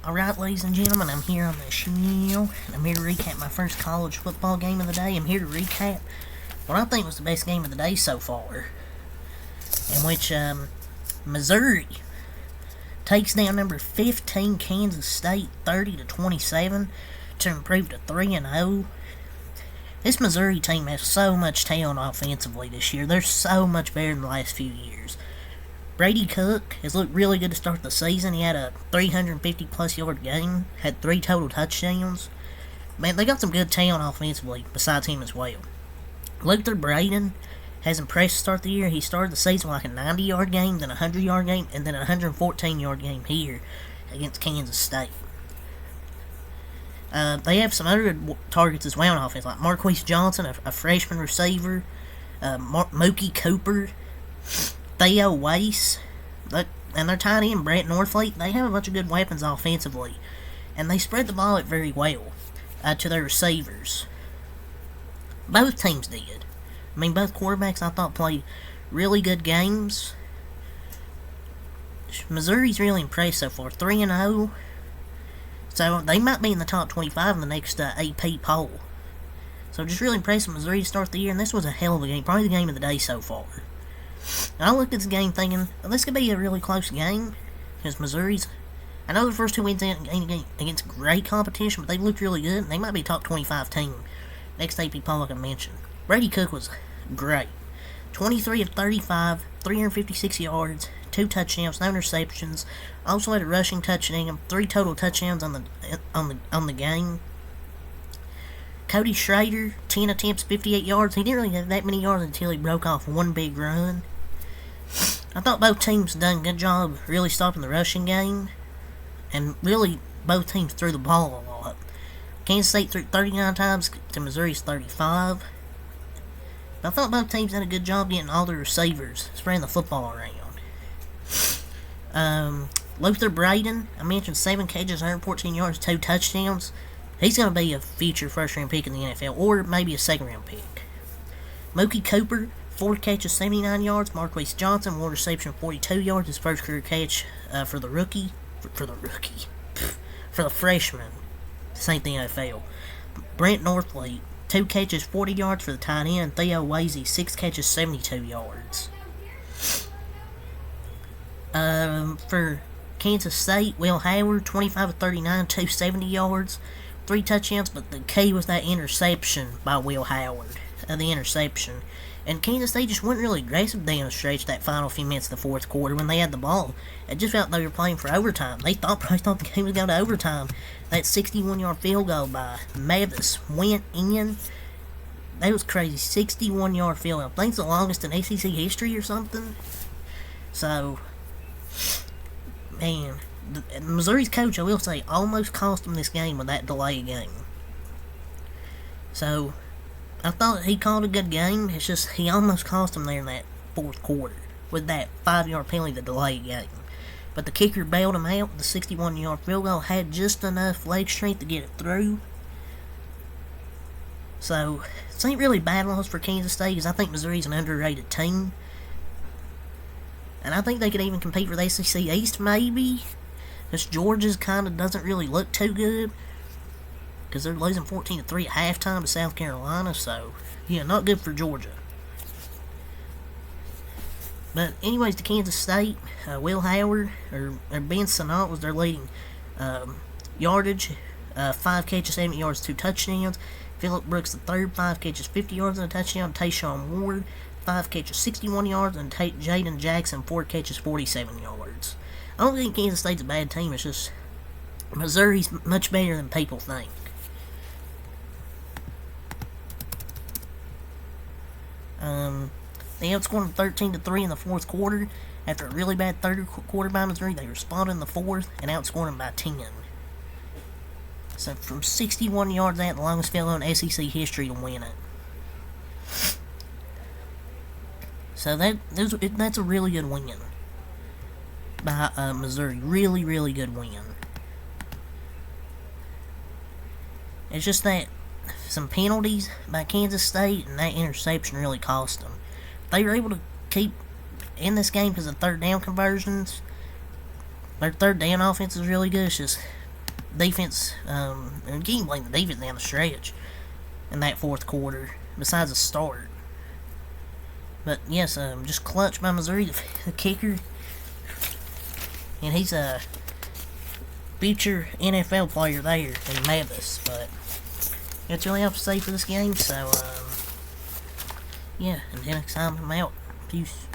Alright, ladies and gentlemen, I'm here on the show, and I'm here to recap my first college football game of the day. I'm here to recap what I think was the best game of the day so far, in which Missouri takes down number 15 Kansas State 30-27 to improve to 3-0. This Missouri team has so much talent offensively this year. They're so much better than the last few years. Brady Cook has looked really good to start the season. He had a 350-plus yard game, had 3 total touchdowns. Man, they got some good talent offensively besides him as well. Luther Braden has impressed to start the year. He started the season like a 90-yard game, then a 100-yard game, and then a 114-yard game here against Kansas State. They have some other good targets as well on offense, like Marquise Johnson, a freshman receiver, Mookie Cooper, Theo Weiss, and their tight end, Brett Norfleet. They have a bunch of good weapons offensively, and they spread the ball out very well to their receivers. Both teams did. I mean, both quarterbacks I thought played really good games. Missouri's really impressed so far, 3-0. So they might be in the top 25 in the next AP poll. So just really impressed with Missouri to start the year, and this was a hell of a game, probably the game of the day so far. And I looked at this game thinking, well, this could be a really close game, because Missouri's, I know the first 2 wins against great competition, but they looked really good, and they might be a top 25 team. Next AP poll, like I mentioned. Brady Cook was great. 23 of 35, 356 yards, 2 touchdowns, no interceptions. Also had a rushing touchdown, 3 total touchdowns on the game. Cody Schrader, 10 attempts, 58 yards. He didn't really have that many yards until he broke off one big run. I thought both teams done a good job really stopping the rushing game. And really, both teams threw the ball a lot. Kansas State threw 39 times to Missouri's 35. I thought both teams did a good job getting all their receivers, spreading the football around. Luther Braden, I mentioned 7 catches, 114 yards, 2 touchdowns. He's going to be a future first-round pick in the NFL, or maybe a second-round pick. Mookie Cooper, 4 catches, 79 yards. Marquise Johnson, 1 reception, 42 yards. His first career catch for the rookie. For the freshman. This ain't the NFL. Brent Norfleet, 2 catches, 40 yards for the tight end. Theo Weiss, 6 catches, 72 yards. For Kansas State, Will Howard, 25 of 39, 270 yards. 3 touchdowns, but the key was that interception by Will Howard. The interception. And Kansas State just wasn't really aggressive down the stretch that final few minutes of the fourth quarter when they had the ball. It just felt they were playing for overtime. They probably thought the game was going to overtime. That 61-yard field goal by Mavis went in. That was crazy. 61-yard field goal. I think it's the longest in SEC history or something. So, man, Missouri's coach, I will say, almost cost him this game with that delay game. So, I thought he called a good game. It's just he almost cost him there in that fourth quarter with that 5-yard penalty, the delay game. But the kicker bailed him out. The 61-yard field goal had just enough leg strength to get it through. So, this ain't really bad loss for Kansas State, because I think Missouri's an underrated team. And I think they could even compete for the SEC East, maybe. Because Georgia's kind of doesn't really look too good. Because they're losing 14-3 at halftime to South Carolina. So, yeah, not good for Georgia. But anyways, to Kansas State, Will Howard, or Ben Sinnott was their leading yardage. 5 catches, 70 yards, 2 touchdowns. Phillip Brooks III, 5 catches, 50 yards and a touchdown. Tayshawn Ward, 5 catches, 61 yards. And Jaden Jackson, 4 catches, 47 yards. I don't think Kansas State's a bad team. It's just Missouri's much better than people think. They outscored them 13-3 in the fourth quarter. After a really bad third quarter by Missouri, they responded in the fourth and outscored them by 10. So from 61 yards out, the longest field goal in SEC history to win it. So that's a really good win by Missouri. Really, really good win. It's just that some penalties by Kansas State and that interception really cost them. They were able to keep in this game because of third down conversions. Their third down offense is really good. It's just defense, and you can't blame the defense down the stretch in that fourth quarter, besides the start. But yes, just clutch by Missouri, the kicker. And he's a future NFL player there in Mavis. But that's really all I have to say for this game. So, yeah, until next time, I'm out. Peace.